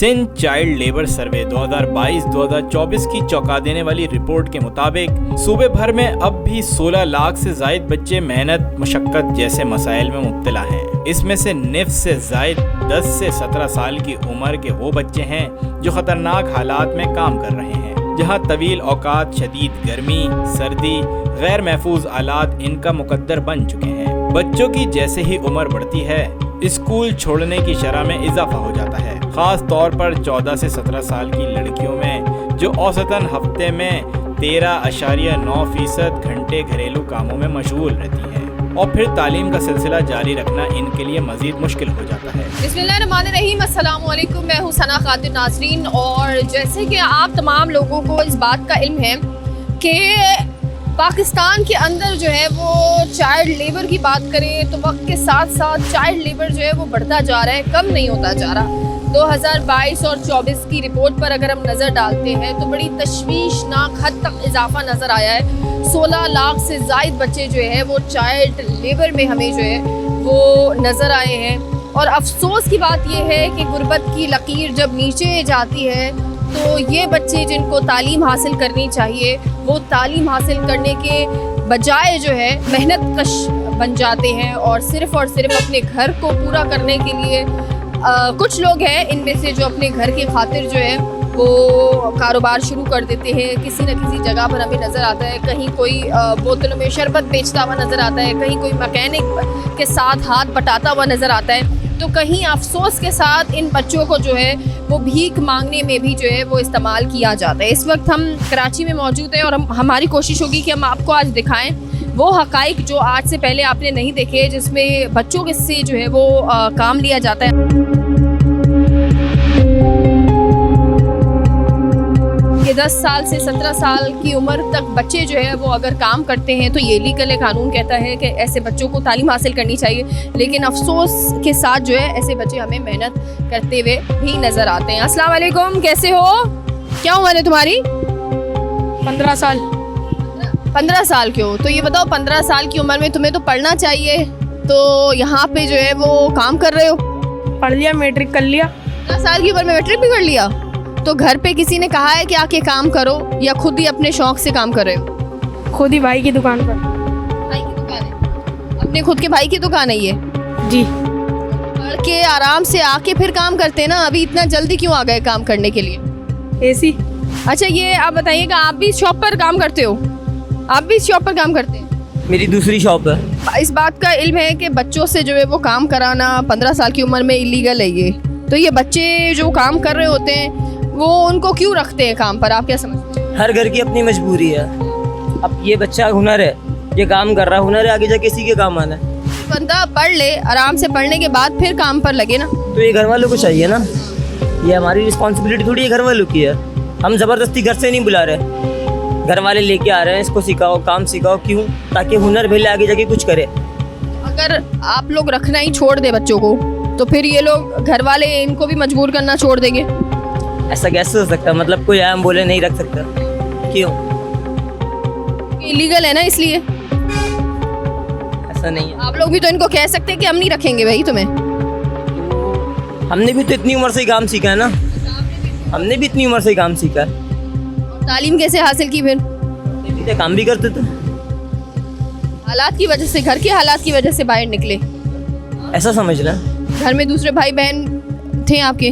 Sindh child labour सर्वे 2022-2024 की चौंका देने वाली रिपोर्ट के मुताबिक सूबे भर में अब भी 16 लाख से जायद बच्चे मेहनत मुशक्कत जैसे मसाइल में मुब्तला हैं। इसमें से निफ्स से जायद 10 से 17 साल की उम्र के वो बच्चे हैं जो खतरनाक हालात में काम कर रहे हैं, जहां तवील औकात, शदीद गर्मी, सर्दी, गैर महफूज आलात इनका मुकद्दर बन चुके हैं। बच्चों की जैसे ही उम्र बढ़ती है, स्कूल छोड़ने की शरह में इजाफा हो जाता है, खास तौर पर 14 से 17 साल की लड़कियों में, जो औसतन हफ्ते में 13.9% घंटे घरेलू कामों में मशगूल रहती हैं, और फिर तालीम का सिलसिला जारी रखना इनके लिए मजीद मुश्किल हो जाता है। बिस्मिल्लाहिर्रहमानिर्रहीम, अस्सलाम वालेकुम। मैं हूँ सना खातिर नाज़रीन, और जैसे कि आप तमाम लोगों को इस बात का इल्म है कि पाकिस्तान के अंदर जो है वो चाइल्ड लेबर की बात करें तो वक्त के साथ साथ चाइल्ड लेबर जो है वो बढ़ता जा रहा है, कम नहीं होता जा रहा। 2022 और 24 की रिपोर्ट पर अगर हम नज़र डालते हैं तो बड़ी तशवीशनाक हद तक इजाफा नज़र आया है। 16 लाख से ज़ायद बच्चे जो है वो चाइल्ड लेबर में हमें जो है वो नज़र आए हैं। और अफसोस की बात यह है कि गुर्बत की लकीर जब नीचे जाती है तो ये बच्चे जिनको तालीम हासिल करनी चाहिए वो तालीम हासिल करने के बजाय जो है मेहनत कश बन जाते हैं, और सिर्फ़ अपने घर को पूरा करने के लिए कुछ लोग हैं इनमें से जो अपने घर की खातिर जो है वो कारोबार शुरू कर देते हैं। किसी न किसी जगह पर हमें नज़र आता है, कहीं कोई बोतलों में शरबत बेचता हुआ नज़र आता है, कहीं कोई मैकेनिक के साथ हाथ बटाता हुआ नज़र आता है, तो कहीं अफसोस के साथ इन बच्चों को जो है वो भीख मांगने में भी जो है वो इस्तेमाल किया जाता है। इस वक्त हम कराची में मौजूद हैं और हमारी कोशिश होगी कि हम आपको आज दिखाएं वो हक़ाइक़ जो आज से पहले आपने नहीं देखे, जिसमें बच्चों के से जो है वो काम लिया जाता है। कि 10 साल से 17 साल की उम्र तक बच्चे जो है वो अगर काम करते हैं तो ये लीगल है, कानून कहता है कि ऐसे बच्चों को तालीम हासिल करनी चाहिए, लेकिन अफसोस के साथ जो है ऐसे बच्चे हमें मेहनत करते हुए भी नज़र आते हैं। अस्सलाम वालेकुम, कैसे हो? क्या उम्र है तुम्हारी? 15 साल। 15 साल के हो, तो ये बताओ 15 साल की उम्र में तुम्हें तो पढ़ना चाहिए, तो यहाँ पे जो है वो काम कर रहे हो? पढ़ लिया, मैट्रिक कर लिया। 15 साल की उम्र में मैट्रिक भी कर लिया? तो घर पे किसी ने कहा है कि आके काम करो, या खुद ही अपने शौक से काम कर रहे हो? खुद ही भाई की दुकान पर। भाई की दुकान है? अपने खुद के भाई की दुकान है ये? जी। पढ़ के आराम से आके फिर काम करते ना, अभी इतना जल्दी क्यों आ गए काम करने के लिए? एसी। अच्छा, ये आप बताइएगा, आप भी शॉप पर काम करते हो? आप भी शॉप पर काम करते हैं? मेरी दूसरी शॉप है। इस बात का इल्म है कि बच्चों से जो है वो काम कराना 15 साल की उम्र में इलीगल है ये, तो ये बच्चे जो काम कर रहे होते हैं वो उनको क्यों रखते हैं काम पर, आप क्या समझते हैं? हर घर की अपनी मजबूरी है। अब ये बच्चा हुनर है, ये काम कर रहा है, हुनर है, आगे जाके किसी के काम आना है। बंदा पढ़ ले, आराम से पढ़ने के बाद फिर काम पर लगे ना। तो ये घर वालों को चाहिए ना, ये हमारी रिस्पॉन्सिबिलिटी थोड़ी है, घर वालों की है। हम ज़बरदस्ती घर से नहीं बुला रहे, घर वाले लेके आ रहे हैं, इसको सिखाओ, काम सिखाओ। क्यों? ताकि हुनर भी आगे जाके कुछ करे। अगर आप लोग रखना ही छोड़ दे बच्चों को, तो फिर ये लोग घर वाले इनको भी मजबूर करना छोड़ देंगे? ऐसा कैसे हो सकता है? मतलब कोई आया बोले नहीं रख सकता, क्यों? इलीगल है ना, इसलिए। ऐसा नहीं है। आप लोग भी तो इनको कह सकते हैं कि हम नहीं रखेंगे भाई तुम्हें। हमने भी तो इतनी उम्र से ही काम सीखा है ना, हमने भी इतनी उम्र से ही काम सीखा है। तालीम कैसे हासिल की फिर? तो काम भी करते थे। हालात की वजह से, घर के हालात की वजह से बाहर निकले, ऐसा समझना। घर में दूसरे भाई बहन थे आपके?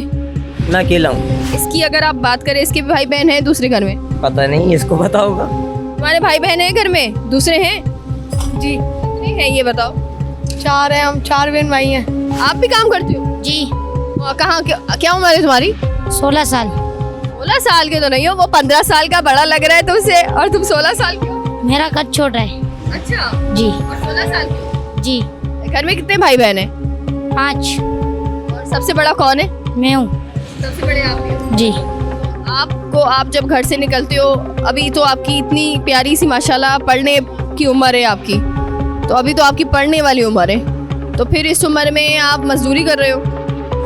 मैं अकेला हूँ। इसकी अगर आप बात करें, इसके भी भाई बहन हैं दूसरे घर में? पता नहीं, इसको पता होगा। तुम्हारे भाई बहन हैं घर में, दूसरे हैं? जी। कितने हैं ये बताओ? 4 हैं हम, 4 बहन भाई हैं। आप भी काम करते हो? जी। और कहाँ, क्या उम्र है तुम्हारी? 16 साल। 16 साल के तो नहीं हो, वो 15 साल का बड़ा लग रहा है तुमसे, और तुम 16 साल के हो। मेरा कद छोटा है। अच्छा जी। और 16 साल के हो? जी। घर में कितने भाई बहन हैं? 5। और सबसे बड़ा कौन है? मैं हूँ। सबसे बड़े आप हैं? जी। आपको, आप जब घर से निकलते हो, अभी तो आपकी इतनी प्यारी सी माशाल्लाह पढ़ने की उम्र है आपकी, तो अभी तो आपकी पढ़ने वाली उम्र है, तो फिर इस उम्र में आप मजदूरी कर रहे हो?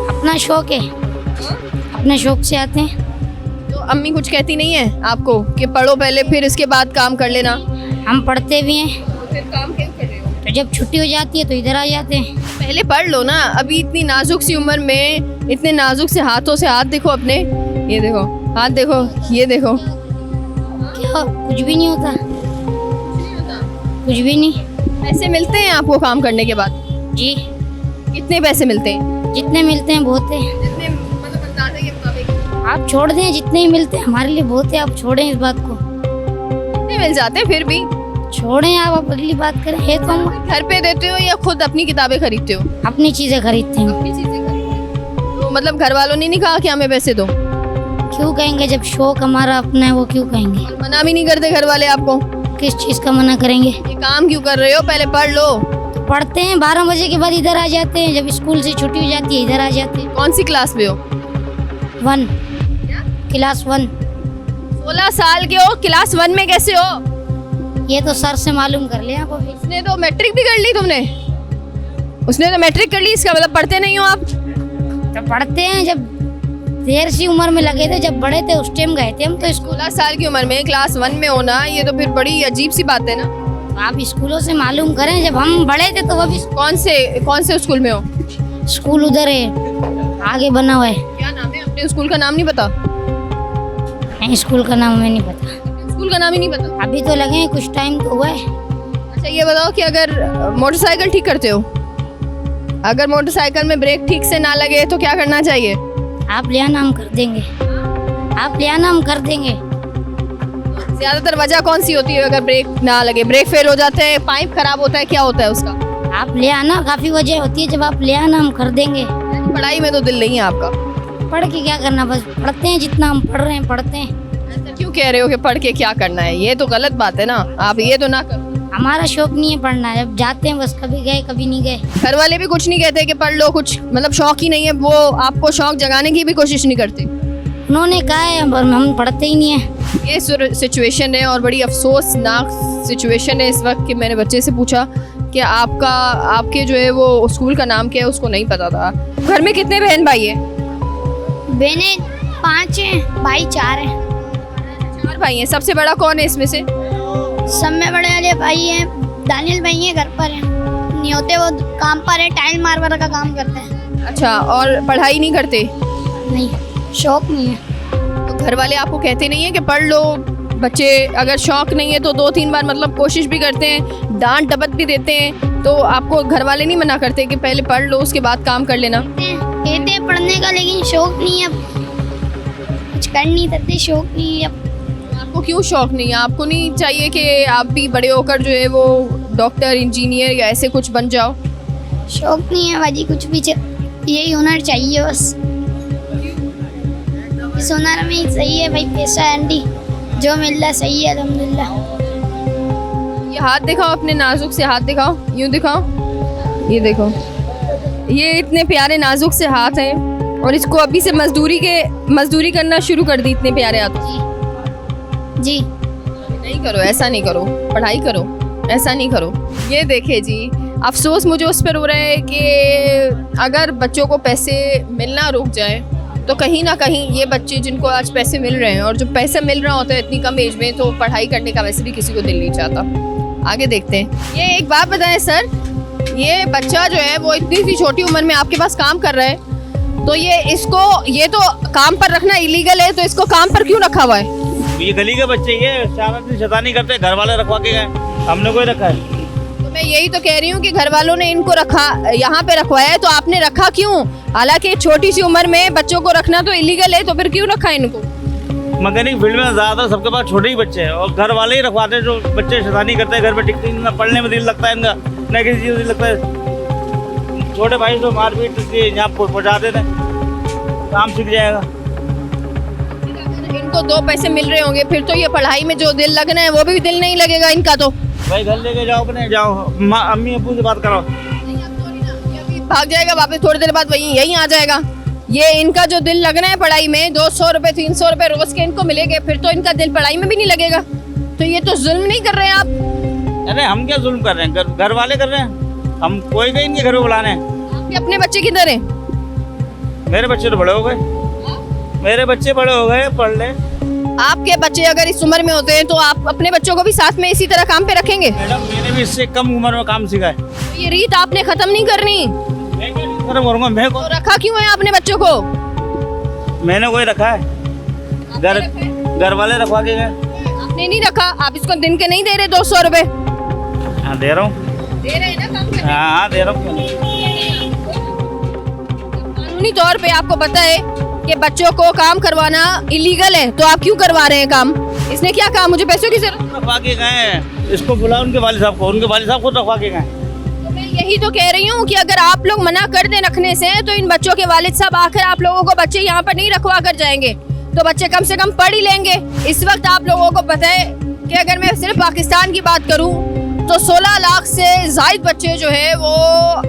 अपना शौक है, अपने शौक से आते हैं। तो अम्मी कुछ कहती नहीं है आपको कि पढ़ो पहले फिर इसके बाद काम कर लेना? हम पढ़ते भी हैं। तो फिर काम क्यों कर रहे हो? तो जब छुट्टी हो जाती है तो इधर आ जाते हैं। पहले पढ़ लो ना, अभी इतनी नाजुक सी उम्र में इतने नाजुक से हाथों से, हाथ देखो अपने, ये देखो हाथ देखो, ये देखो। क्या कुछ भी नहीं होता, कुछ भी नहीं। पैसे मिलते हैं आपको काम करने के बाद? जी कितने पैसे मिलते हैं? जितने मिलते हैं बहुत है। जितने मतलब अंदाजे के मुताबिक आप छोड़ दें, जितने ही मिलते हैं हमारे लिए बहुत है। आप छोड़ें इस बात को, कितने मिल जाते हैं फिर भी? छोड़ें आप अगली बात करें। ये तो हम घर पे देते हो या खुद अपनी किताबें खरीदते हो? अपनी चीज़ें खरीदते हैं। अपनी चीजें खरीदते हो। तो मतलब घर वालों ने नहीं कहा कि हमें पैसे दो? क्यों कहेंगे, जब शौक हमारा अपना है वो क्यों कहेंगे। मना भी नहीं करते घर वाले आपको? किस चीज़ का मना करेंगे। ये काम क्यों कर रहे हो, पहले पढ़ लो। तो पढ़ते हैं, 12 बजे के बाद इधर आ जाते हैं। जब स्कूल से छुट्टी हो जाती है इधर आ जाते हैं। कौन सी क्लास में हो? 1 क्लास 1। 16 साल के हो, क्लास 1 में कैसे हो? ये तो सर से मालूम कर लिया आप अभी। उसने तो मैट्रिक भी कर ली, तुमने? उसने तो मैट्रिक कर ली, इसका मतलब पढ़ते नहीं हो आप? तो पढ़ते हैं, जब देर सी उम्र में लगे थे, जब बड़े थे उस टाइम गए थे हम तो स्कूल। 16 साल की उम्र में क्लास 1 में होना, ये तो फिर बड़ी अजीब सी बात है ना। आप स्कूलों से मालूम करें, जब हम बड़े थे तो वो भी कौन से स्कूल में हो? स्कूल उधर है, आगे बना हुआ है। क्या नाम है? अपने स्कूल का नाम नहीं पता? नहीं, स्कूल का नाम हमें नहीं पता। स्कूल का नाम ही नहीं पता? अभी तो लगे हैं, कुछ टाइम तो हुआ है। अच्छा ये बताओ कि अगर मोटरसाइकिल ठीक करते हो, अगर मोटरसाइकिल में ब्रेक ठीक से ना लगे तो क्या करना चाहिए? आप ले आना, हम कर देंगे। आप ले आना, हम कर देंगे। ज्यादातर वजह कौन सी होती है अगर ब्रेक ना लगे? ब्रेक फेल हो जाते हैं, पाइप खराब होता है, क्या होता है उसका? आप ले आना, काफ़ी वजह होती है। जब आप ले आना हम कर देंगे। पढ़ाई में तो दिल नहीं है आपका? पढ़ के क्या करना, बस पढ़ते हैं जितना हम पढ़ रहे हैं, पढ़ते हैं। ऐसा क्यों कह रहे हो कि पढ़ के क्या करना है? ये तो गलत बात है ना, आप ये तो ना करो। हमारा शौक नहीं है पढ़ना, जब जाते हैं बस कभी गए कभी नहीं गए। घर वाले भी कुछ नहीं कहते कि पढ़ लो, कुछ मतलब शौक ही नहीं है, वो आपको शौक जगाने की भी कोशिश नहीं करते? उन्होंने कहा है पर हम पढ़ते ही नहीं है। ये सिचुएशन है और बड़ी अफसोसनाक सिचुएशन है इस वक्त कि मैंने बच्चे से पूछा कि आपके जो है वो स्कूल का नाम क्या है, उसको नहीं पता था। घर में कितने बहन भाई है? बहनें 5 हैं, भाई 4 हैं। 4 भाई हैं। सबसे बड़ा कौन है इसमें से? सब में बड़े वाले भाई हैं, दानियल भाई हैं, घर पर हैं। नहीं होते, वो काम पर है, टाइल मार्बल का काम करते हैं। अच्छा, और पढ़ाई नहीं करते? नहीं, शौक नहीं है। तो घर वाले आपको कहते नहीं है कि पढ़ लो? बच्चे अगर शौक नहीं है तो 2-3 बार मतलब कोशिश भी करते हैं, डांट डपट भी देते हैं, तो आपको घर वाले नहीं मना करते कि पहले पढ़ लो उसके बाद काम कर लेना? कहते हैं पढ़ने का, लेकिन शौक नहीं है, कुछ कर नहीं सकते, शौक नहीं है। आपको क्यों शौक नहीं है? आपको नहीं चाहिए कि आप भी बड़े होकर जो है वो डॉक्टर, इंजीनियर या ऐसे कुछ बन जाओ? शौक नहीं है बाजी, कुछ भी यही हुनर चाहिए बस। इस हुनर में ही सही है भाई, पैसा है आंटी, जो मिल रहा सही है अल्हम्दुलिल्लाह। ये हाथ दिखाओ, अपने नाजुक से हाथ दिखाओ, यूँ दिखाओ, ये देखो, ये इतने प्यारे नाजुक से हाथ हैं और इसको अभी से मजदूरी करना शुरू कर दी इतने प्यारे हाथों। जी नहीं करो, ऐसा नहीं करो, पढ़ाई करो, ऐसा नहीं करो। ये देखे जी, अफसोस मुझे उस पर हो रहा है कि अगर बच्चों को पैसे मिलना रुक जाए तो कहीं ना कहीं ये बच्चे जिनको आज पैसे मिल रहे हैं, और जो पैसा मिल रहा होता है इतनी कम एज में, तो पढ़ाई करने का वैसे भी किसी को दिल नहीं चाहता। आगे देखते हैं। ये एक बात बताएं सर, ये बच्चा जो है वो इतनी सी छोटी उम्र में आपके पास काम कर रहा है, तो ये तो काम पर रखना इलीगल है, तो इसको काम पर क्यों रखा हुआ है? ये गली के बच्चे, ये शैतानी करते, घर वाले रखवा के गए, हमने कोई रखा है? तो मैं यही तो कह रही हूँ कि घर वालों ने इनको यहाँ पे रखवाया है, तो आपने रखा क्यों? हालांकि छोटी सी उम्र में बच्चों को रखना तो इलीगल है, तो फिर क्यों रखा इनको? मैकेनिक फील्ड में ज़्यादा सबके पास छोटे ही बच्चे हैं और घर वाले ही रखवाते हैं। जो बच्चे शैतानी करते हैं घर में, टिकते ना पढ़ने में दिल लगता है इनका, न किसी चीज़ में दिल लगता है। छोटे भाई तो मारपीट यहाँ पहुँचा देते हैं, काम सीख जाएगा। इनको 2 पैसे मिल रहे होंगे, फिर तो ये पढ़ाई में जो दिल लगना है वो भी दिल नहीं लगेगा इनका। तो भाई घर लेके जाओ, अपने जाओ, अम्मी अब्बू से बात कराओ। भाग जाएगा वापस, थोड़ी देर बाद वही यहीं आ जाएगा। ये इनका जो दिल लगना है पढ़ाई में, 200 रुपये 300 रुपये रोज के इनको मिलेंगे, फिर तो इनका दिल पढ़ाई में भी नहीं लगेगा। तो ये तो जुल्म नहीं कर रहे हैं आप? अरे हम क्या जुल्म कर रहे हैं, घर वाले कर रहे हैं। हम कोई गए इनके घर में बुलाने। आपके अपने बच्चे किधर हैं? मेरे बच्चे तो बड़े हो गए, मेरे बच्चे बड़े हो गए, पढ़ ले। आपके बच्चे अगर इस उम्र में होते हैं तो आप अपने बच्चों को भी साथ में इसी तरह काम पे रखेंगे? मैडम मैंने भी इससे कम उम्र में काम सीखा है। ये रीत आपने खत्म नहीं करनी। मैं क्या खत्म करूंगा? मैं तो रखा क्यों है आपने बच्चों को? मैंने कोई रखा है, घर वाले रखवा के गए। आपने नहीं रखा, आप इसको दिन के नहीं दे रहे 200 रुपए? हाँ दे रहा हूँ। दे रहे हैं ना काम करने? हाँ दे रहा हूँ। कानूनी तौर पे आपको पता है कि बच्चों को काम करवाना इलीगल है, तो आप क्यों करवा रहे हैं काम? इसने क्या कहा मुझे पैसों की जरूरत? रखवा के गए हैं, इसको बुला उनके वालिद साहब को, उनके वालिद साहब खुद रखवा के गए। तो मैं यही तो कह रही हूँ कि अगर आप लोग मना कर दें रखने से तो इन बच्चों के वालिद साहब आकर आप लोगों को बच्चे यहाँ पर नहीं रखवा कर जाएंगे, तो बच्चे कम से कम पढ़ ही लेंगे। इस वक्त आप लोगों को पता है कि अगर मैं सिर्फ पाकिस्तान की बात करूँ तो 16 लाख से जायद बच्चे जो है वो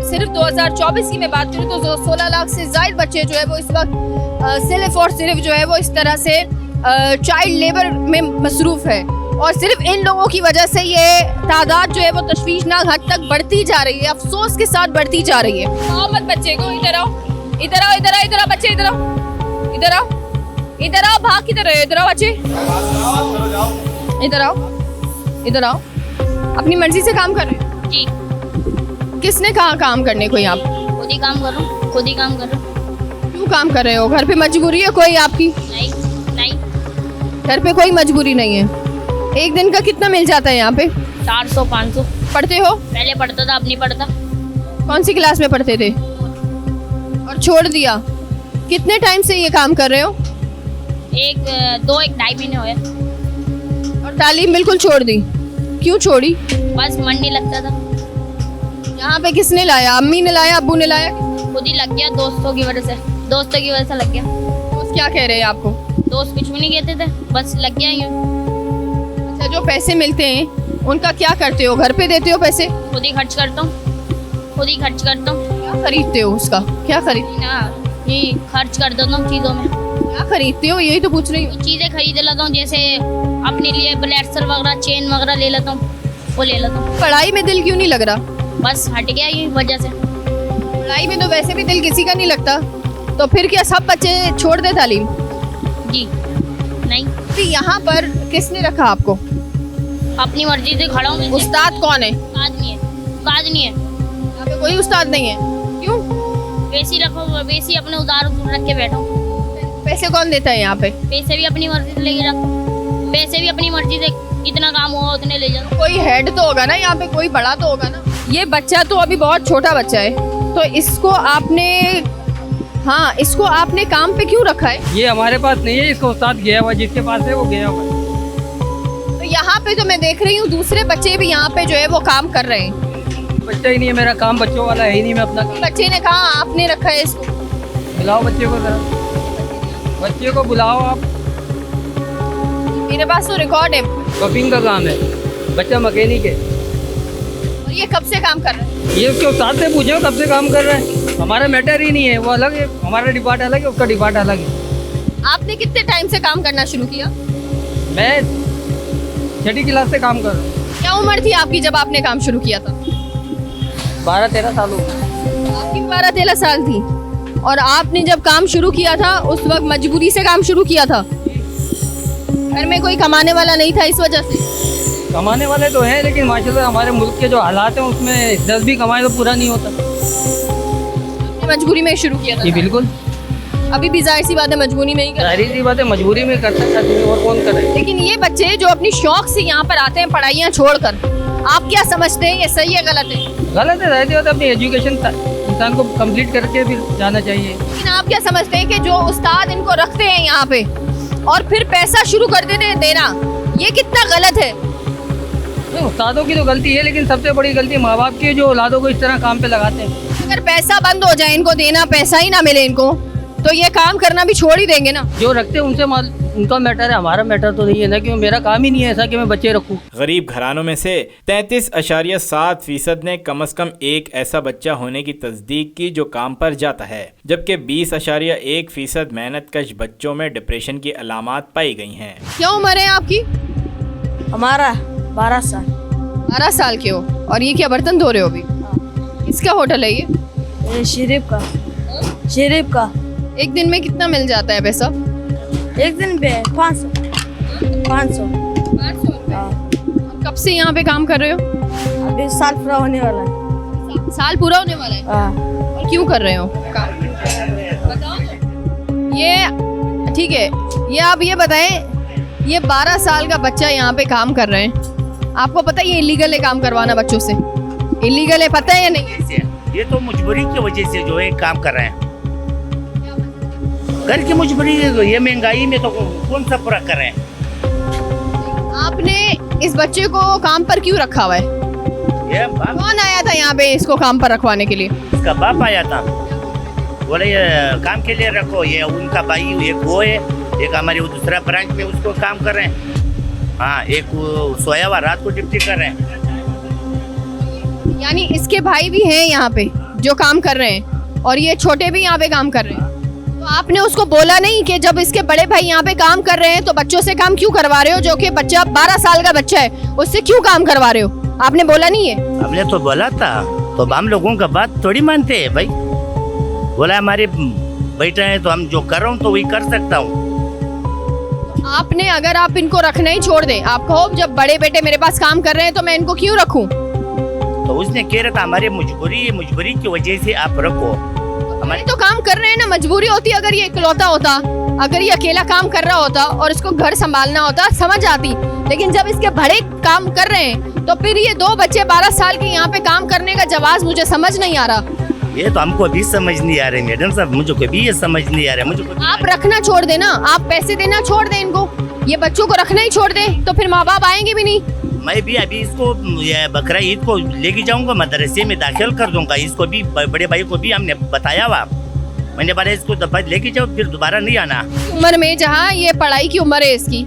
सिर्फ 2024 की मैं बात करूँ तो 16 लाख से जायद बच्चे जो है वो इस वक्त सिर्फ और सिर्फ जो है वो इस तरह से चाइल्ड लेबर में मसरूफ़ है, और सिर्फ इन लोगों की वजह से ये तादाद जो है वो तशवीशनाक हद तक बढ़ती जा रही है, अफसोस के साथ बढ़ती जा रही है। आओ मत बच्चे को, इधर आओ, इधर आओ, इधर आओ, इधर आओ बच्चे, इधर आओ, इधर आओ, इधर आओ, भाग किधर है? इधर आओ बच्चे, इधर आओ, इधर आओ। अपनी मर्जी से काम कर रहे हैं? जी। किसने कहा काम करने को? आप खुद ही काम कर रहा हूँ, खुद ही काम कर रहा हूँ। क्यों काम कर रहे हो? घर पे मजबूरी है कोई आपकी? नहीं नहीं। घर पे कोई मजबूरी नहीं है। एक दिन का कितना मिल जाता है यहाँ पे? 400-500। पढ़ते हो? पहले पढ़ता था, अब नहीं पढ़ता। कौन सी क्लास में पढ़ते थे और छोड़ दिया? कितने टाइम से ये काम कर रहे हो? 1-2-1.5 महीने हुए। और तालीम बिल्कुल छोड़ दी? क्यों छोड़ी? बस मन नहीं लगता था। यहाँ पे किसने लाया? अम्मी ने लाया, अब्बू ने लाया? खुद ही लग गया, दोस्तों की वजह से लग गया। दोस्त क्या कह रहे हैं आपको? दोस्त कुछ भी नहीं कहते थे, बस लग गया यूँ। अच्छा, जो पैसे मिलते हैं उनका क्या करते हो? घर पे देते हो पैसे? खुद ही खर्च करता हूँ, खुद ही खर्च करता हूँ। क्या खरीदते हो? उसका क्या खरीद ना ये खर्च कर देता हूँ चीज़ों में। क्या खरीदते हो? यही तो पूछ रही हूँ। चीज़ें खरीद लेता हूँ, जैसे अपने लिए ब्लेसर वगैरह, चेन वगैरह ले लेता हूँ, वो ले लेता हूँ। पढ़ाई में दिल क्यों नहीं लग रहा? बस हट गया ये वजह से। पढ़ाई में तो वैसे भी दिल किसी का नहीं लगता, तो फिर क्या सब बच्चे छोड़ दे तालीम? जी नहीं। तो यहाँ पर किसने रखा आपको? अपनी मर्जी से खड़ा हूँ। उस्ताद कौन है? उस्ताद नहीं है, उस्ताद नहीं है। यहाँ पे कोई उस्ताद नहीं है? क्यों? वैसे ही रखो, वैसे ही अपने उधार रख के बैठा हूँ। पैसे कौन देता है यहाँ पे? पैसे भी अपनी मर्जी से लेके रखो, पैसे भी अपनी मर्जी से, जितना काम होगा उतने ले जाओ। कोई हेड तो होगा ना यहाँ पे, कोई बड़ा तो होगा ना। ये बच्चा तो अभी बहुत छोटा बच्चा है, तो इसको आपने काम पे क्यों रखा है? ये हमारे पास नहीं है, इसका उस्ताद गया हुआ, जिसके पास है वो गया हुआ है। तो यहाँ पे तो मैं देख रही हूँ दूसरे बच्चे भी यहाँ पे जो है वो काम कर रहे हैं। बच्चा ही नहीं है, मेरा काम बच्चों वाला है ही नहीं, मैं अपना काम। बच्चे ने कहा आपने रखा है इसको? बुलाओ बच्चे को जरा, बच्चे को बुलाओ आप। मेरे पास तो रिकॉर्ड है। कपिंग का काम है, बच्चा मैकेनिक है। और ये कब से काम कर रहा है? ये उसके उस्ताद से पूछो कब से काम कर रहा है, हमारा मैटर ही नहीं है, वो अलग है, हमारा डिपार्ट अलग है, उसका डिपार्ट अलग है। आपने कितने टाइम से काम करना शुरू किया? मैं 6ठी क्लास से काम कर रहा हूँ। क्या उम्र थी आपकी जब आपने काम शुरू किया था? 12-13 साल हो गए। आपकी 12-13 साल थी, और आपने जब काम शुरू किया था उस वक्त मजबूरी से काम शुरू किया था? घर में कोई कमाने वाला नहीं था इस वजह से? कमाने वाले तो हैं, लेकिन माशाल्लाह हमारे मुल्क के जो हालात हैं उसमें 10 भी कमाए तो पूरा नहीं होता। आपने मजबूरी में शुरू किया जी था? बिल्कुल। अभी भी जाहिर सी बात है मजबूरी में ही कर रहे हैं। जाहिर सी बात है, मजबूरी में करता है और कौन करे। लेकिन ये बच्चे जो अपनी शौक से यहाँ पर आते हैं पढ़ाइयाँ छोड़कर, आप क्या समझते हैं ये सही है गलत है? गलत है, रहते होते अपनी एजुकेशन इंसान को कंप्लीट करके फिर जाना चाहिए। लेकिन आप क्या समझते हैं कि जो उस्ताद इनको रखते हैं यहाँ पे और फिर पैसा शुरू कर देते हैं देना, ये कितना गलत है? उस्तादों की तो गलती है, लेकिन सबसे बड़ी गलती माँ बाप की, जो औलादों को इस तरह काम पे लगाते हैं। अगर पैसा बंद हो जाए, इनको देना पैसा ही ना मिले इनको, तो ये काम करना भी छोड़ ही देंगे ना। जो रखते हैं उनसे उनका मैटर है, हमारा मैटर तो नहीं है ना, कि मेरा काम ही नहीं है ऐसा कि मैं बच्चे रखूँ। गरीब घरानों में से 33.7% ने कम से कम एक ऐसा बच्चा होने की तस्दीक की जो काम पर जाता है, जबकि 20.1% मेहनतकश बच्चों में डिप्रेशन की अलामात पाई गई हैं। क्या उम्र है आपकी? हमारा 12 साल। 12 साल के हो, और ये क्या बर्तन धो रहे हो अभी? किसका होटल है ये? शरीफ का। एक दिन में कितना मिल जाता है पैसा? एक दिन पे 500। 500। 500 रुपए। हाँ, कब से यहाँ पे काम कर रहे हो? अभी साल पूरा होने वाला है। साल पूरा होने वाला है। हाँ, और क्यों कर रहे हो काम? बताओ। ये ठीक है, ये आप ये बताएं, ये 12 साल का बच्चा यहाँ पे काम कर रहे हैं, आपको पता है ये इलीगल है काम करवाना बच्चों से? इलीगल है, पता है या नहीं? ये तो मजबूरी की वजह से जो है काम कर रहे हैं, घर की मजबूरी है, ये महंगाई में तो कौन सा पूरा कर रहे हैं। आपने इस बच्चे को काम पर क्यों रखा हुआ है? ये बाप, कौन आया था यहाँ पे इसको काम पर रखवाने के लिए? इसका बाप आया था, बोले ये काम के लिए रखो, ये उनका भाई एक वो है, एक हमारे वो दूसरा ब्रांच में उसको काम कर रहे हैं। हाँ, एक वो सोया हुआ रात को ड्यूटी कर रहे हैं। यानी इसके भाई भी हैं यहाँ पे जो काम कर रहे हैं और ये छोटे भी यहाँ पे काम कर रहे हैं। तो आपने उसको बोला नहीं कि जब इसके बड़े भाई यहाँ पे काम कर रहे हैं तो बच्चों से काम क्यों करवा रहे हो? जो कि बच्चा 12 साल का बच्चा है, उससे क्यों काम करवा रहे हो? आपने बोला नहीं है? हमने तो बोला था, तो हम लोगों का बात थोड़ी मानते हैं भाई। बोला हमारे बेटा है तो हम जो कर रहा हूँ तो वही कर सकता हूँ। आपने अगर आप इनको रखना ही छोड़ दें, आप कहो जब बड़े बेटे मेरे पास काम कर रहे हैं तो मैं इनको क्यों रखूं? तो उसने कह रहा था हमारी मजबूरी की वजह से आप रखो। हमारे तो काम कर रहे हैं ना, मजबूरी होती। अगर ये इकलौता होता, अगर ये अकेला काम कर रहा होता और इसको घर संभालना होता, समझ आती। लेकिन जब इसके बड़े काम कर रहे हैं तो फिर ये 2 बच्चे 12 साल के यहाँ पे काम करने का जवाब मुझे समझ नहीं आ रहा। ये तो हमको भी समझ नहीं आ रही मैडम साहब, मुझे को भी ये समझ नहीं आ रहा है। मुझे आप रखना छोड़ देना, आप पैसे देना छोड़ दें इनको, ये बच्चों को रखना ही छोड़ दें तो फिर माँ बाप आएंगे भी नहीं। मैं भी अभी इसको ये बकरा ईद को लेके जाऊंगा, मदरसे में दाखिल कर दूंगा। इसको भी बड़े भाई को भी हमने बताया हुआ, मैंने बोला इसको लेके जाओ, फिर दोबारा नहीं आना। उम्र में जहाँ ये पढ़ाई की उम्र है इसकी,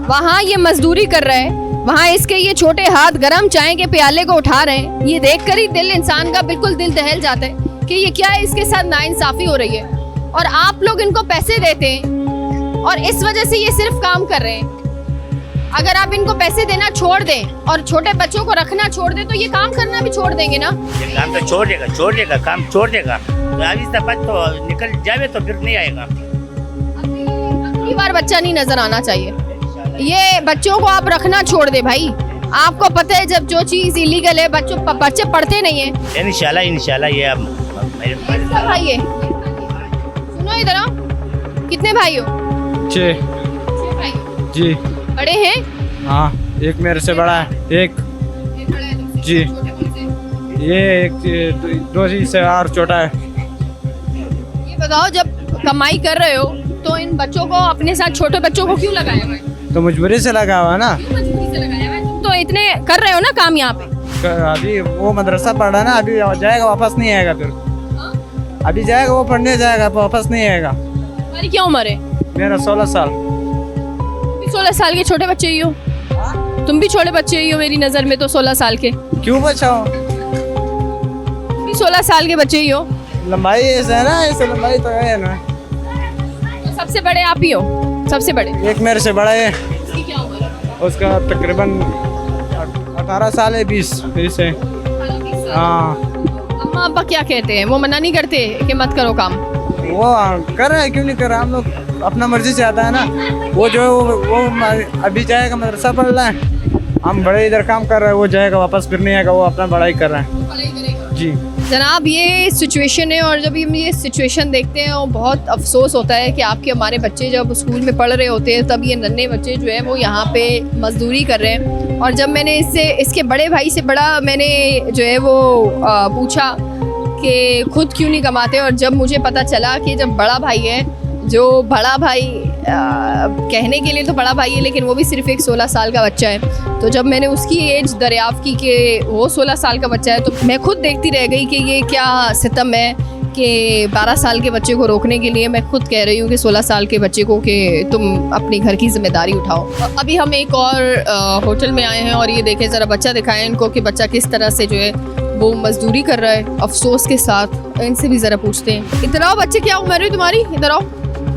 वहाँ ये मजदूरी कर रहा है, वहाँ इसके ये छोटे हाथ गरम चाय के प्याले को उठा रहे हैं। ये देखकर ही दिल इंसान का बिल्कुल दिल दहल जाता है कि ये क्या है, इसके साथ नाइंसाफी हो रही है। और आप लोग इनको पैसे देते हैं और इस वजह से ये सिर्फ काम कर रहे हैं। अगर आप इनको पैसे देना छोड़ दें और छोटे बच्चों को रखना छोड़ दें तो ये काम करना भी छोड़ देंगे ना। ये काम तो छोड़ देगा, काम छोड़ देगा। तो अभी तक तो निकल जावे तो फिर नहीं आएगा। अगली बार बच्चा नहीं नजर आना चाहिए। ये बच्चों को आप रखना छोड़ दे भाई। आपको पता है जब जो चीज इलीगल है बच्चे पढ़ते नहीं है। इंशाल्लाह ये अब कितना भाई है? सुनो इधर आओ, कितने भाई हो? 6 भाई हो। जी। बड़े हैं? हाँ, एक मेरे से बड़ा है, एक जी, ये एक 2 से और छोटा है। ये बताओ जब कमाई कर रहे हो तो इन बच्चों को अपने साथ छोटे बच्चों को क्यों लगाया हुआ है? तो मजबूरी से लगा हुआ है ना। क्यों मजबूरी से लगाया हुआ है? तुम तो इतने कर रहे हो ना काम यहाँ पे। अभी वो मदरसा पढ़ रहा है ना, अभी जाएगा वापस नहीं आएगा फिर। अभी जाएगा वो पढ़ने जाएगा, वापस नहीं आएगा। तुम्हारी क्या उम्र है? मेरा 16 साल। 16 साल के छोटे बच्चे ही हो? तुम भी छोटे बच्चे ही हो मेरी नज़र में तो 16 साल के। क्यों बचाओ? तुम भी 16 साल के बच्चे ही हो। लंबाई ऐसा है ना, ऐसे लंबाई तो है ना। तो सबसे बड़े आप ही हो, सबसे बड़े। एक मेरे से बड़ा है, उसकी क्या उम्र है? उसका तकरीबन 18 साल है, 20 है। हाँ, अम्मा अब्बा क्या कहते हैं? वो मना नहीं करते कि मत करो काम? वो कर रहे हैं, क्यों नहीं कर रहे? हम लोग अपना मर्जी से आता है ना। वो जो वो अभी जाएगा मदरसा पढ़ रहा है, हम बड़े इधर काम कर रहे हैं, वो जाएगा वापस फिर नहीं आएगा, वो अपना पढ़ाई कर रहा है। जी जनाब, ये सिचुएशन है और जब हम ये सिचुएशन देखते हैं और बहुत अफसोस होता है कि आपके हमारे बच्चे जब स्कूल में पढ़ रहे होते हैं तब ये नन्हे बच्चे जो है वो यहाँ पे मजदूरी कर रहे हैं। और जब मैंने इसके बड़े भाई से मैंने जो है वो पूछा कि खुद क्यों नहीं कमाते, और जब मुझे पता चला कि जब बड़ा भाई है, जो बड़ा भाई कहने के लिए तो बड़ा भाई है लेकिन वो भी सिर्फ एक 16 साल का बच्चा है, तो जब मैंने उसकी एज दरियाफ्त की कि वो 16 साल का बच्चा है तो मैं खुद देखती रह गई कि ये क्या सितम है कि 12 साल के बच्चे को रोकने के लिए मैं खुद कह रही हूँ कि 16 साल के बच्चे को कि तुम अपनी घर की जिम्मेदारी उठाओ। अभी हम एक और होटल में आए हैं और ये देखें ज़रा बच्चा दिखाएं इनको कि बच्चा किस तरह से जो है वो मजदूरी कर रहा है अफसोस के साथ। इनसे भी ज़रा पूछते हैं। इधर आओ बच्चे, क्या उम्र है तुम्हारी? इधर आओ,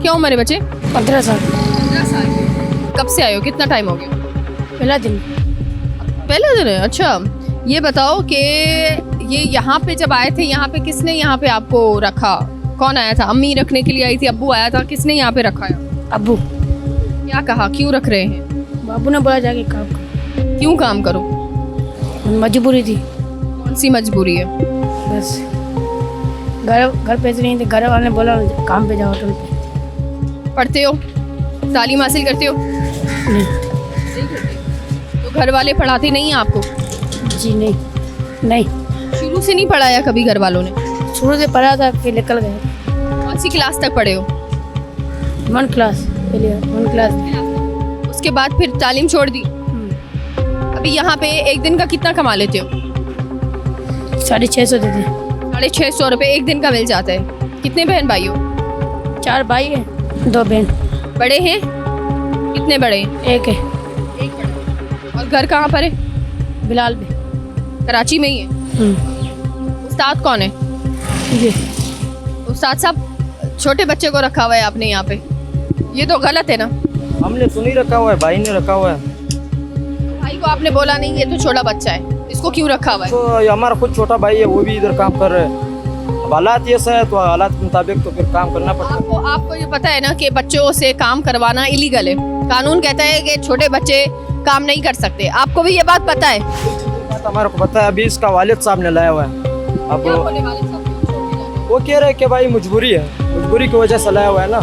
क्या उम्र है बच्चे? 15 साल। 15 साल। कब से आए हो? कितना टाइम हो गया? पहला दिन। पहला दिन है? अच्छा, ये बताओ कि ये यहाँ पे जब आए थे, यहाँ पे किसने यहाँ पे आपको रखा? कौन आया था? अम्मी रखने के लिए आई थी? अब्बू आया था? किसने यहाँ पे रखा है? अब्बू। क्या कहा, क्यों रख रहे हैं? बाबू ने बोला जाके काम करो। क्यों काम करो? मजबूरी थी कौन सी मजबूरी है? बस। घर पैसे नहीं थे, घर वाले ने बोला काम पे जाओ होटल पे। पढ़ते हो? तालीम हासिल करते हो? नहीं तो घर वाले पढ़ाते नहीं हैं आपको? जी नहीं शुरू से नहीं पढ़ाया कभी घर वालों ने? शुरू से पढ़ा था फिर निकल गए। कौन सी क्लास तक पढ़े हो? 1 क्लास पहले 1 क्लास। उसके बाद फिर तालीम छोड़ दी। अभी यहाँ पे एक दिन का कितना कमा लेते हो? 650 देते। 650 रुपये एक दिन का मिल जाता है। कितने बहन भाई हो? 4 भाई हैं 2 बहन। बड़े हैं? कितने बड़े हैं? एक है और घर कहाँ पर है? बिलाल पे। कराची में ही है। उस्ताद कौन है? ये उस्ताद साहब छोटे बच्चे को रखा हुआ है आपने यहाँ पे, ये तो गलत है ना? हमने तो नहीं रखा हुआ है, भाई ने रखा हुआ है। भाई को आपने बोला नहीं ये तो छोटा बच्चा है, इसको क्यों रखा हुआ है? तो ये हमारा खुद छोटा भाई है, वो भी इधर काम कर रहे हैं। अब हालात ऐसा है तो हालात के मुताबिक तो फिर काम करना पड़ता है। आपको ये पता है ना कि बच्चों से काम करवाना इलीगल है। कानून कहता है कि छोटे बच्चे काम नहीं कर सकते। आपको भी ये बात पता है? बात हमारे को पता है। अभी इसका वालिद साहब ने लाया हुआ है। अब क्या बोले वालिद साहब? वो कह रहे हैं कि भाई मजबूरी है, मजबूरी की वजह से लाया हुआ है ना।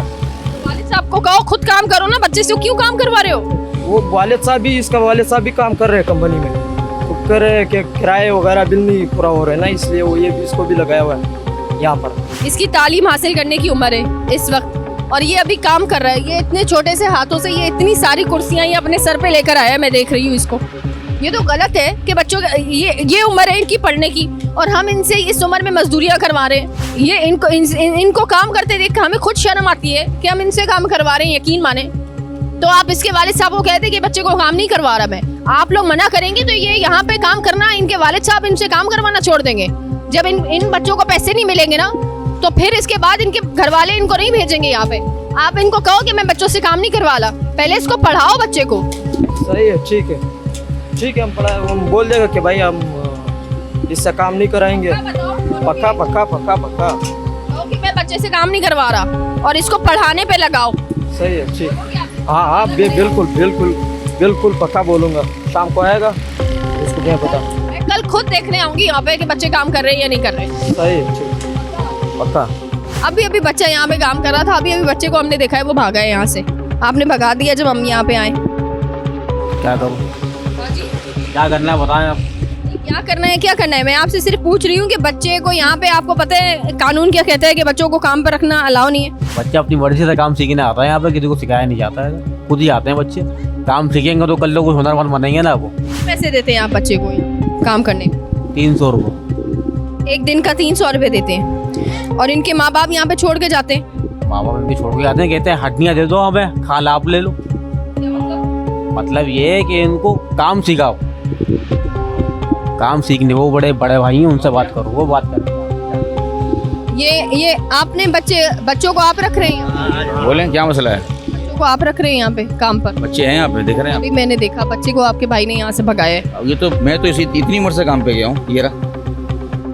वालिद साहब को कहो खुद काम करो ना, बच्चे से क्यों काम करवा रहे हो? वो वालिद साहब भी, इसका वालिद साहब भी काम कर रहे हैं कंपनी में, तो कह रहे हैं कि किराए वगैरह बिल नहीं पूरा हो रहा है ना, इसलिए वो ये इसको भी लगाया हुआ है यहाँ पर। इसकी तालीम हासिल करने की उम्र है इस वक्त और ये अभी काम कर रहा है। ये इतने छोटे से हाथों से ये इतनी सारी कुर्सियाँ ये अपने सर पे लेकर आया है। मैं देख रही हूँ इसको। ये तो गलत है कि बच्चों ये उम्र है इनकी पढ़ने की और हम इनसे इस उम्र में मजदूरियाँ करवा रहे हैं। ये इनको काम करते देख कर हमें खुद शर्म आती है कि हम इनसे काम करवा रहे हैं। यकीन माने तो आप इसके वालिद साहब को कहते कि बच्चे को काम नहीं करवा रहा मैं, आप लोग मना करेंगे तो ये यहाँ पे काम करना, इनके वालिद साहब इनसे काम करवाना छोड़ देंगे। जब इन बच्चों को पैसे नहीं मिलेंगे ना तो फिर इसके बाद इनके घर वाले इनको नहीं भेजेंगे यहाँ पे। आप इनको कहो कि मैं बच्चों से काम नहीं करवा ला, पहले इसको पढ़ाओ बच्चे को। सही है, ठीक है, ठीक है, हम बोल देगा कि भाई हम इससे काम नहीं कराएंगे। पक्का पक्का पक्का पक्का कि मैं बच्चे से काम नहीं करवा रहा और इसको पढ़ाने पे लगाओ। सही है, ठीक। हाँ हाँ बिल्कुल बिल्कुल बिल्कुल पक्का बोलूँगा। शाम को आएगा इसको क्या पता। मैं कल खुद देखने आऊंगी यहाँ पे कि बच्चे काम कर रहे हैं या नहीं कर रहे। सही है, ठीक, पक्का। अभी बच्चा यहाँ पे काम कर रहा था, अभी बच्चे को हमने देखा है वो भागा है यहाँ से। आपने भगा दिया जब हम यहाँ पे आए। क्या करूँ? क्या करना है बताएं आप। क्या करना है मैं आपसे सिर्फ पूछ रही हूँ कि बच्चे को यहाँ पे, आपको पता है कानून क्या कहता है कि बच्चों को काम पर रखना अलाउ नहीं है। बच्चे अपनी मर्जी से काम सीखने आता है यहाँ पे, किसी को सिखाया नहीं जाता है, खुद ही आते हैं बच्चे। काम सीखेंगे तो कल लोग कुछ हुनरमंद बनेंगे ना। वो पैसे देते हैं आप बच्चे को काम करने में? 300 रुपये एक दिन का 300 रुपये देते हैं और इनके माँ बाप यहाँ पे छोड़ के जाते हैं। माँ बाप इनके छोड़ के जाते हैं, कहते हैं हटनियाँ दे दो हमें, खा लाभ ले लो। मतलब ये है कि इनको काम सिखाओ, काम सीखने। वो बड़े भाई हैं, उनसे बात करो, वो बात करें। ये आपने बच्चों को आप रख रहे हैं? बोले क्या मसला है? बच्चों को आप रख रहे हैं यहाँ पे काम पर? बच्चे हैं यहाँ पे, देख रहे हैं अभी मैंने देखा बच्चे को आपके भाई ने यहाँ से भगाया है। आप। ये तो मैं तो इतनी उम्र से काम पे गया हूँ। ये रहा।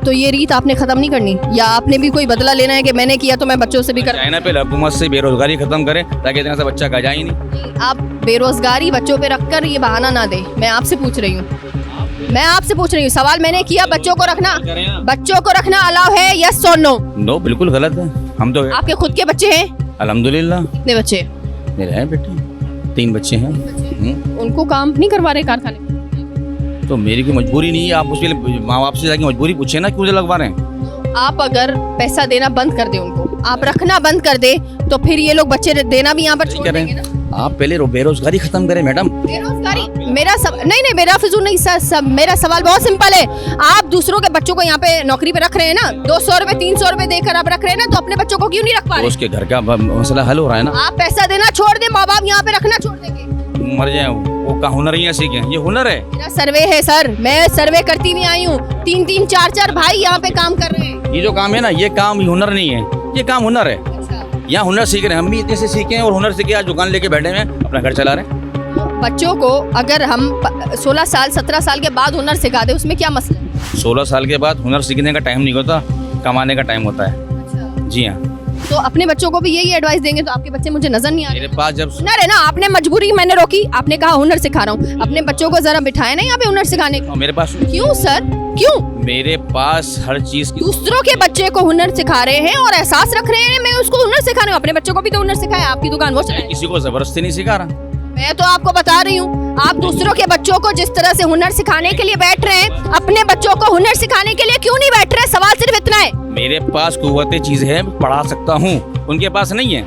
तो ये रीत आपने खत्म नहीं करनी, या आपने भी कोई बदला लेना है कि मैंने किया तो मैं बच्चों से भी कर? चाइना पे हुकूमत से बेरोजगारी खत्म करें ताकि इतना सा बच्चा का जाए ही नहीं। आप बेरोजगारी बच्चों पे रखकर ये बहाना ना दे। मैं आपसे पूछ रही हूँ, सवाल मैंने किया बच्चों को रखना अलाउ है, यस और नो? नो, बिल्कुल गलत है। हम तो आपके खुद के बच्चे हैं? अल्हम्दुलिल्लाह। कितने बच्चे? मेरे हैं बेटे, 3 बच्चे हैं। उनको काम नहीं करवा रहे कारखाने? तो मेरी कोई मजबूरी नहीं है। आप उसके लिए माँ बाप से जाके मजबूरी पूछे ना, क्यों लगवा रहे हैं। आप अगर पैसा देना बंद कर दे उनको, आप रखना बंद कर दे तो फिर ये लोग बच्चे देना भी यहाँ पर छोड़ देंगे ना। आप पहले बेरोजगारी खत्म करें मैडम। बेरोजगारी नहीं मेरा फिजूल नहीं, मेरा सवाल बहुत सिंपल है। आप दूसरों के बच्चों को यहाँ पे नौकरी पे रख रहे हैं ना, 200 रुपए 300 रुपए देकर आप रख रहे हैं ना, तो अपने बच्चों को क्यों नहीं रख पा रहे? उसके घर का मसला हल हो रहा है ना। आप पैसा देना छोड़ दे, माँ बाप यहाँ पे रखना छोड़ देंगे। मर जाए वो का हुनर ही सीखे, ये हुनर है। मेरा सर्वे है सर, मैं सर्वे करती हुई आई हूँ। 3-3 4-4 भाई यहाँ पे काम कर रहे हैं। ये जो काम है ना, ये काम हुनर नहीं है, ये काम हुनर है। यहाँ हुनर सीख रहे हैं, हम भी इतने से सीखे हैं और हुनर सीखे आज दुकान लेके बैठे हैं, अपना घर चला रहे हैं। बच्चों को अगर हम 16 साल 17 साल के बाद हुनर सिखा दे, उसमें क्या मसला है? 16 साल के बाद हुनर सीखने का टाइम नहीं होता, कमाने का टाइम होता है। जी हाँ। तो अपने बच्चों को भी यही एडवाइस देंगे तो आपके बच्चे मुझे नजर नहीं आ रहे। मेरे पास जब हुनर है ना, आपने मजबूरी मैंने रोकी, आपने कहा हुनर सिखा रहा हूँ, अपने बच्चों को जरा बिठाए ना यहाँ पे हुनर सिखाने को। मेरे पास क्यों सर, क्यों? मेरे पास हर चीज की दूसरों के बच्चे को हुनर सिखा रहे हैं और एहसास रख रहे हैं मैं उसको हुनर सिखा रही हूँ, अपने बच्चों को भी तो हुनर सिखाया, आपकी दुकान वो चलाए। किसी को जबरदस्ती नहीं सिखा रहा। मैं तो आपको बता रही हूँ, आप दूसरों के बच्चों को जिस तरह से हुनर सिखाने के लिए बैठ रहे हैं, अपने बच्चों को हुनर सिखाने के लिए क्यों नहीं बैठ रहे? सवाल सिर्फ इतना है। मेरे पास कुव्वते चीज है, पढ़ा सकता हूँ, उनके पास नहीं है।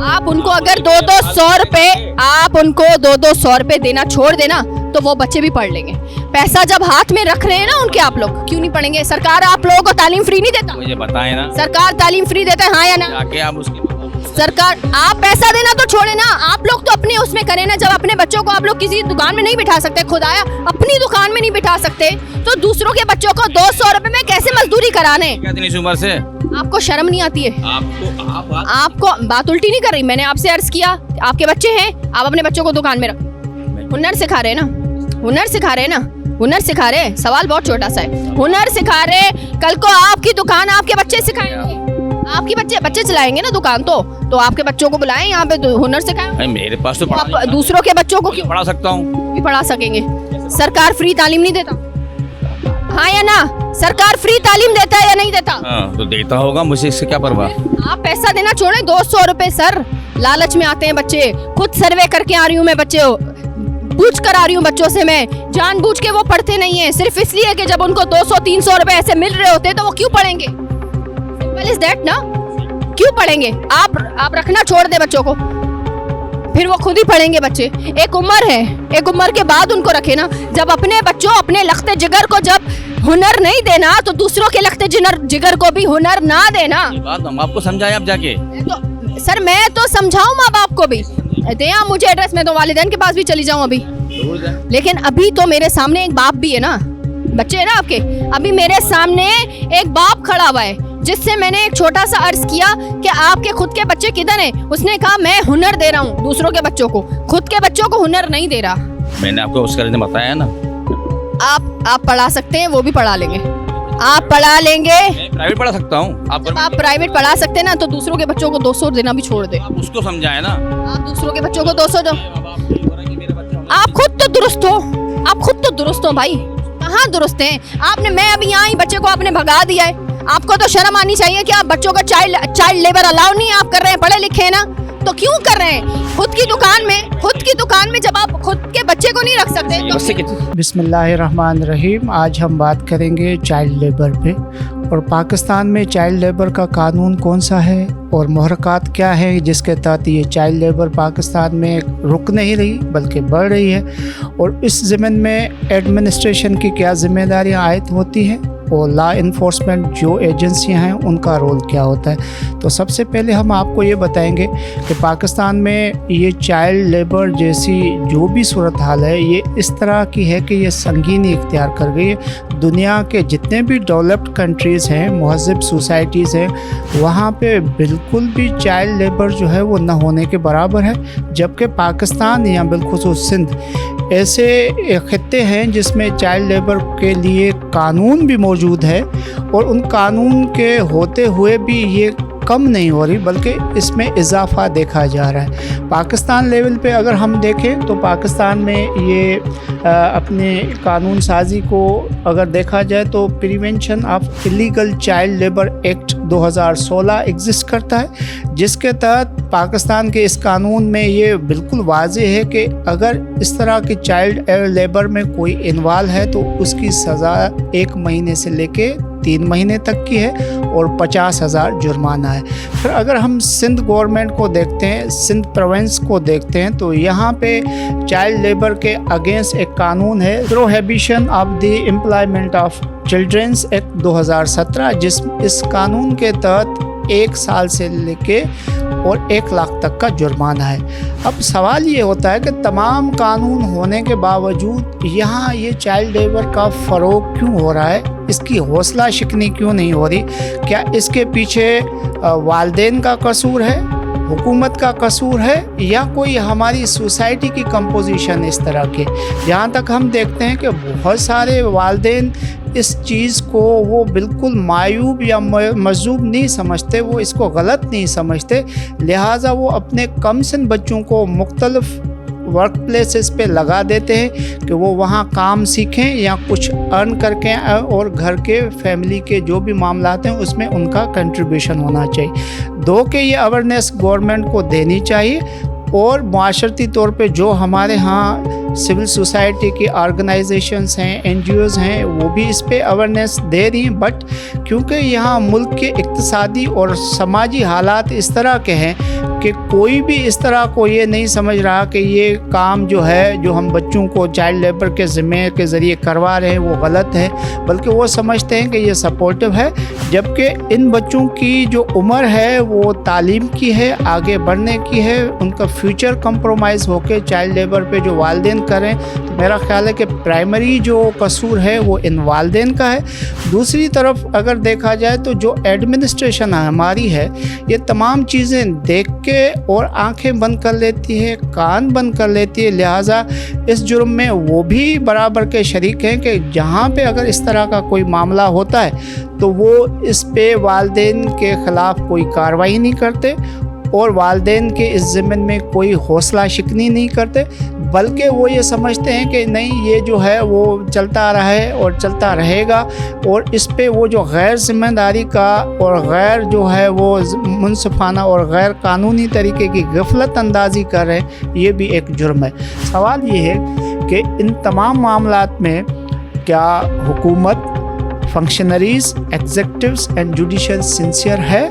आप उनको अगर 200 रुपए, आप उनको 200 रुपए देना छोड़ देना तो वो बच्चे भी पढ़ लेंगे। पैसा जब हाथ में रख रहे हैं ना उनके, आप लोग क्यों नहीं पढ़ेंगे? सरकार आप लोगों को तालीम फ्री नहीं देता? मुझे बताएं ना, सरकार तालीम फ्री देता है, हाँ या ना? जाके आप उसके सरकार, आप पैसा देना तो छोड़े ना, आप लोग तो अपने उसमें करें ना। जब अपने बच्चों को आप लोग किसी दुकान में नहीं बिठा सकते, खुदाया अपनी दुकान में नहीं बिठा सकते, तो दूसरों के बच्चों को 200 रुपए में कैसे मजदूरी कराने? इतनी उम्र से आपको शर्म नहीं आती है? आपको बात उल्टी नहीं कर रही, मैंने आपसे अर्ज किया, आपके बच्चे हैं, आप अपने बच्चों को दुकान में रखो। हुनर सिखा रहे हैं ना, हुनर सिखा रहे हैं ना, हुनर सिखा रहे हैं। सवाल बहुत छोटा सा है, हुनर सिखा रहे, कल को आपकी दुकान आपके बच्चे सिखाएंगे, आपके बच्चे चलाएंगे ना दुकान, तो आपके बच्चों को बुलाएं यहाँ पे हुनर सिखाएं। मेरे पास तो आप दूसरों के बच्चों को क्यों पढ़ा सकता हूँ, भी पढ़ा सकेंगे? सरकार फ्री तालीम नहीं देता, हाँ या ना? सरकार फ्री तालीम देता है या नहीं देता? तो देता होगा, मुझे इससे क्या परवाह। आप पैसा देना छोड़े, 200 रुपए सर, लालच में आते हैं बच्चे। खुद सर्वे करके आ रही हूँ मैं, बच्चे पूछ कर आ रही हूँ बच्चों से मैं, जानबूझ के वो पढ़ते नहीं है, सिर्फ इसलिए कि जब उनको 200-300 रुपए ऐसे मिल रहे होते हैं तो वो क्यों पढ़ेंगे? सिंपल इज दैट ना, क्यों पढ़ेंगे? आप रखना छोड़ दे बच्चों को, फिर वो खुद ही पढ़ेंगे बच्चे। एक उम्र है, एक उम्र के बाद उनको रखे ना। जब अपने बच्चों, अपने लख्ते जिगर को जब हुनर नहीं देना तो दूसरों के लख्ते जिगर को भी हुनर ना देना। बात हम आपको समझाएं आप जाके। तो सर मैं तो समझाऊं माँ बाप को भी, दे मुझे एड्रेस, मैं तो वालिदैन के पास भी चली जाऊं अभी। लेकिन अभी तो मेरे सामने एक बाप भी है ना, बच्चे है ना आपके, अभी मेरे सामने एक बाप खड़ा हुआ है जिससे मैंने एक छोटा सा अर्ज किया कि आपके खुद के बच्चे किधर हैं? उसने कहा मैं हुनर दे रहा हूँ दूसरों के बच्चों को, खुद के बच्चों को हुनर नहीं दे रहा। मैंने आपको उसका रीजन बताया ना। आप पढ़ा सकते हैं, वो भी पढ़ा लेंगे, आप पढ़ा लेंगे। प्राइवेट पढ़ा सकता हूँ। आप प्राइवेट पढ़ा सकते हैं ना, तो दूसरों के बच्चों को 200 देना भी छोड़ दे। आप उसको समझाए ना, आप दूसरों के बच्चों को 200 दो। आप खुद तो दुरुस्त हो, आप खुद तो दुरुस्त हो भाई, कहाँ दुरुस्त हैं? आपने, मैं अभी यहाँ ही बच्चे को आपने भगा दिया है, आपको तो शर्म आनी चाहिए कि आप बच्चों का चाइल्ड लेबर अलाउ नहीं आप कर रहे हैं, पढ़े लिखे हैं ना, तो क्यों कर रहे हैं? खुद की दुकान में जब आप खुद के बच्चे को नहीं रख सकते तो... बिस्मिल्लाहिर्रहमानिर्रहीम। आज हम बात करेंगे चाइल्ड लेबर पे, और पाकिस्तान में चाइल्ड लेबर का कानून कौन सा है और मुहर्रकात क्या है जिसके तहत ये चाइल्ड लेबर पाकिस्तान में रुक नहीं रही बल्कि बढ़ रही है, और इस ज़मीन में एडमिनिस्ट्रेशन की क्या जिम्मेदारियां आयद होती हैं और लॉ इन्फोर्समेंट जो एजेंसियां हैं उनका रोल क्या होता है। तो सबसे पहले हम आपको ये बताएंगे कि पाकिस्तान में ये चाइल्ड लेबर जैसी जो भी सूरत हाल है ये इस तरह की है कि ये संगीनी इख्तियार कर गई है। दुनिया के जितने भी डेवलप्ड कंट्रीज़ हैं, महज़ब सोसाइटीज़ हैं, वहाँ पे बिल्कुल भी चाइल्ड लेबर जो है वो न होने के बराबर है, जबकि पाकिस्तान या बिलखुसूस सिंध ऐसे खित्ते हैं जिसमें चाइल्ड लेबर के लिए कानून भी मौजूद है, और उन कानून के होते हुए भी ये कम नहीं हो रही बल्कि इसमें इजाफा देखा जा रहा है। पाकिस्तान लेवल पे अगर हम देखें तो पाकिस्तान में ये अपने कानून साजी को अगर देखा जाए तो prevention of illegal child labour act 2016 exist करता है, जिसके तहत पाकिस्तान के इस कानून में ये बिल्कुल वाज़ेह है कि अगर इस तरह की चाइल्ड लेबर में कोई इन्वॉल्व है तो उसकी सज़ा 1 महीने से लेके 3 महीने तक की है और 50,000 जुर्माना है। फिर अगर हम सिंध गवर्नमेंट को देखते हैं, सिंध प्रोविंस को देखते हैं, तो यहाँ पे चाइल्ड लेबर के अगेंस्ट एक कानून है, prohibition of the employment of childrens act 2017, इस कानून के तहत 1 साल से लेके और 1 लाख तक का जुर्माना है। अब सवाल ये होता है कि तमाम कानून होने के बावजूद यहाँ ये चाइल्ड लेबर का फ़रोग क्यों हो रहा है, इसकी हौसला शिकनी क्यों नहीं हो रही? क्या इसके पीछे वालिदैन का कसूर है हुकूमत का कसूर है या कोई हमारी सोसाइटी की कंपोजिशन इस तरह के। यहाँ तक हम देखते हैं कि बहुत सारे वालिदैन इस चीज़ को वो बिल्कुल मायूब या मजूब नहीं समझते, वो इसको गलत नहीं समझते, लिहाजा वो अपने कम सिन बच्चों को मुख्तलिफ वर्क प्लेसेस पे लगा देते हैं कि वो वहाँ काम सीखें या कुछ अर्न करके और घर के फैमिली के जो भी मामलात हैं उसमें उनका कंट्रीब्यूशन होना चाहिए। दो कि ये अवेयरनेस गवर्नमेंट को देनी चाहिए और माशरती तौर पे जो हमारे यहाँ सिविल सोसाइटी की ऑर्गेनाइजेशंस हैं, NGOs हैं, वो भी इस पे अवेयरनेस दे रही हैं। बट क्योंकि यहाँ मुल्क के इक्तिसादी और समाजी हालात इस तरह के हैं कि कोई भी इस तरह को ये नहीं समझ रहा कि ये काम जो है जो हम बच्चों को चाइल्ड लेबर के ज़िम्मे के ज़रिए करवा रहे हैं वो गलत है, बल्कि वो समझते हैं कि ये सपोर्टिव है। जबकि इन बच्चों की जो उम्र है वो तालीम की है, आगे बढ़ने की है, उनका फ्यूचर कंप्रोमाइज़ होकर चाइल्ड लेबर पे जो वालिदैन करें, तो मेरा ख्याल है कि प्राइमरी जो कसूर है वो इन वालिदैन का है। दूसरी तरफ अगर देखा जाए तो जो एडमिनिस्ट्रेशन हमारी है ये तमाम चीज़ें देख के और आंखें बंद कर लेती है, कान बंद कर लेती है, लिहाजा इस जुर्म में वो भी बराबर के शरीक हैं कि जहाँ पे अगर इस तरह का कोई मामला होता है तो वो इस पे वालिदैन के ख़िलाफ़ कोई कार्रवाई नहीं करते और वालिदैन के इस ज़िम्मन में कोई हौसला शिकनी नहीं करते, बल्कि वो ये समझते हैं कि नहीं ये जो है वो चलता रहा है और चलता रहेगा, और इस पे वो जो गैर ज़िम्मेदारी का और गैर जो है वो मुनसिफाना और गैर कानूनी तरीके की गफलत अंदाज़ी कर रहे हैं, ये भी एक जुर्म है। सवाल ये है कि इन तमाम मामलात में क्या हुकूमत, functionaries, executives and judicial sincere है?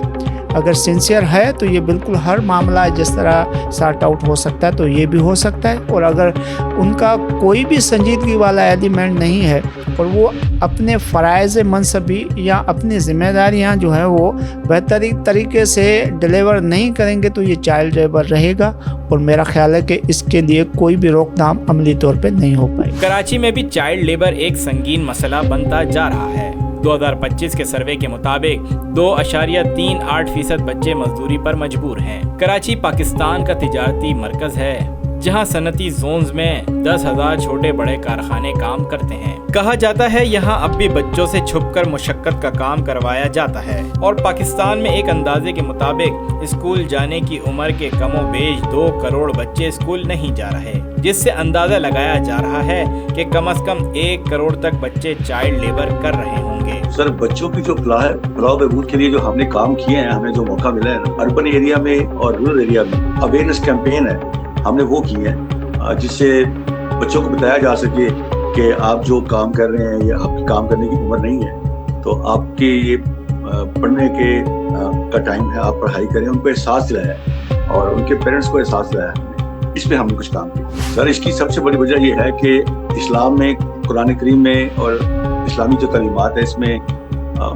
अगर सिंसियर है तो ये बिल्कुल हर मामला जिस तरह सॉर्ट आउट हो सकता है तो ये भी हो सकता है, और अगर उनका कोई भी संजीदगी वाला एलिमेंट नहीं है और वो अपने फ़राइज़ मनसबी या अपनी ज़िम्मेदारियाँ जो है वो बेहतरीन तरीके से डिलीवर नहीं करेंगे तो ये चाइल्ड लेबर रहेगा, और मेरा ख्याल है कि इसके लिए कोई भी रोकथाम अमली तौर पे नहीं हो पाएगी। कराची में भी चाइल्ड लेबर एक संगीन मसला बनता जा रहा है। 2025 के सर्वे के मुताबिक 2.38% बच्चे मजदूरी पर मजबूर हैं। कराची पाकिस्तान का तिजारती मरकज है जहां सनती जोन्स में 10,000 छोटे बड़े कारखाने काम करते हैं। कहा जाता है यहां अब भी बच्चों से छुपकर मुशक्कत का काम करवाया जाता है, और पाकिस्तान में एक अंदाजे के मुताबिक स्कूल जाने की उम्र के कमोबेश 2 करोड़ बच्चे स्कूल नहीं जा रहे, जिससे अंदाजा लगाया जा रहा है कि कम से कम 1 करोड़ तक बच्चे चाइल्ड लेबर कर रहे होंगे। सर, बच्चों की जो फलाह बहबूद के लिए जो हमने काम किए हैं, हमें जो मौका मिला है अर्बन एरिया में और रूरल एरिया में, अवेयरनेस कैंपेन है हमने वो किए हैं जिससे बच्चों को बताया जा सके कि आप जो काम कर रहे हैं या आपकी काम करने की उम्र नहीं है, तो आपके ये पढ़ने के का टाइम है, आप पढ़ाई करें। उनको एहसास दिलाया और उनके पेरेंट्स को एहसास दिलाया हमने, इस पे हमने कुछ काम किया। सर, इसकी सबसे बड़ी वजह ये है कि इस्लाम में, कुरान करीम में और इस्लामी जो तालीमात है इसमें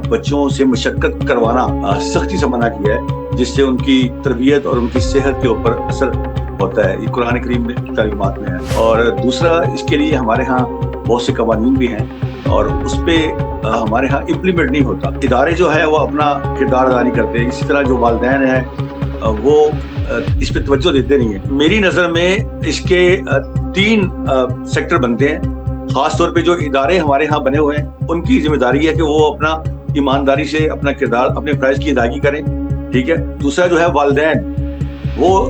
बच्चों से मुशक्कत करवाना सख्ती से मना किया है, जिससे उनकी तरबियत और उनकी सेहत के ऊपर असर होता है। ये कुरान करीम में तालीमात में है। और दूसरा, इसके लिए हमारे यहाँ बहुत से कवानीन भी हैं और उस पर हमारे यहाँ इम्प्लीमेंट नहीं होता। इदारे जो है वो अपना किरदार अदा नहीं करते। इसी तरह जो वालिदैन हैं वो इस पर तवज्जो देते नहीं है। मेरी नज़र में इसके 3 सेक्टर बनते हैं। खास तौर पे जो इदारे हमारे यहाँ बने हुए हैं उनकी जिम्मेदारी है कि वो अपना ईमानदारी से अपना किरदार, अपने फ़राइज़ की अदायगी करें, ठीक है। दूसरा जो है वालिदैन, वो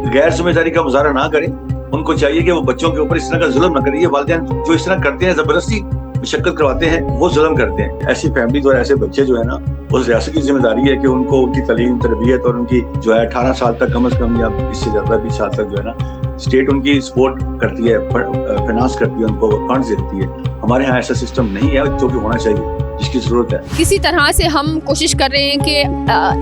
गैर जिम्मेदारी का मुजाहरा ना करें। उनको चाहिए कि वो बच्चों के ऊपर इस तरह का जुल्म ना करें। ये वालिदैन जो इस तरह करते हैं, जबरदस्ती मुशक्कत करवाते हैं, वो जुल्म करते हैं। ऐसी फैमिली और ऐसे बच्चे जो है ना, उस रियासत की जिम्मेदारी है कि उनको उनकी तालीम, तरबियत और उनकी जो है 18 साल तक कम से कम या इससे ज़्यादा 20 साल तक जो है ना, स्टेट उनकी सपोर्ट करती है, फाइनेंस करती है, उनको फंड्स देती है। हमारे यहाँ ऐसा सिस्टम नहीं है जो कि होना चाहिए, जिसकी ज़रूरत है। किसी तरह से हम कोशिश कर रहे हैं कि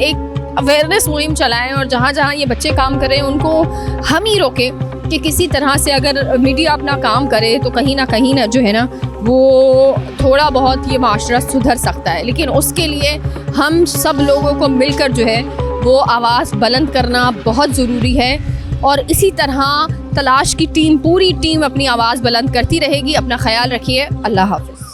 एक अवेयरनेस मुहिम चलाएं और जहाँ जहाँ ये बच्चे काम कर रहे हैं उनको हम ही रोकें कि किसी तरह से अगर मीडिया अपना काम करे तो कहीं ना जो है ना वो थोड़ा बहुत ये माशरा सुधर सकता है। लेकिन उसके लिए हम सब लोगों को मिलकर जो है वो आवाज़ बुलंद करना बहुत ज़रूरी है, और इसी तरह तलाश की टीम, पूरी टीम अपनी आवाज़ बुलंद करती रहेगी। अपना ख्याल रखिए। अल्लाह हाफ़िज़।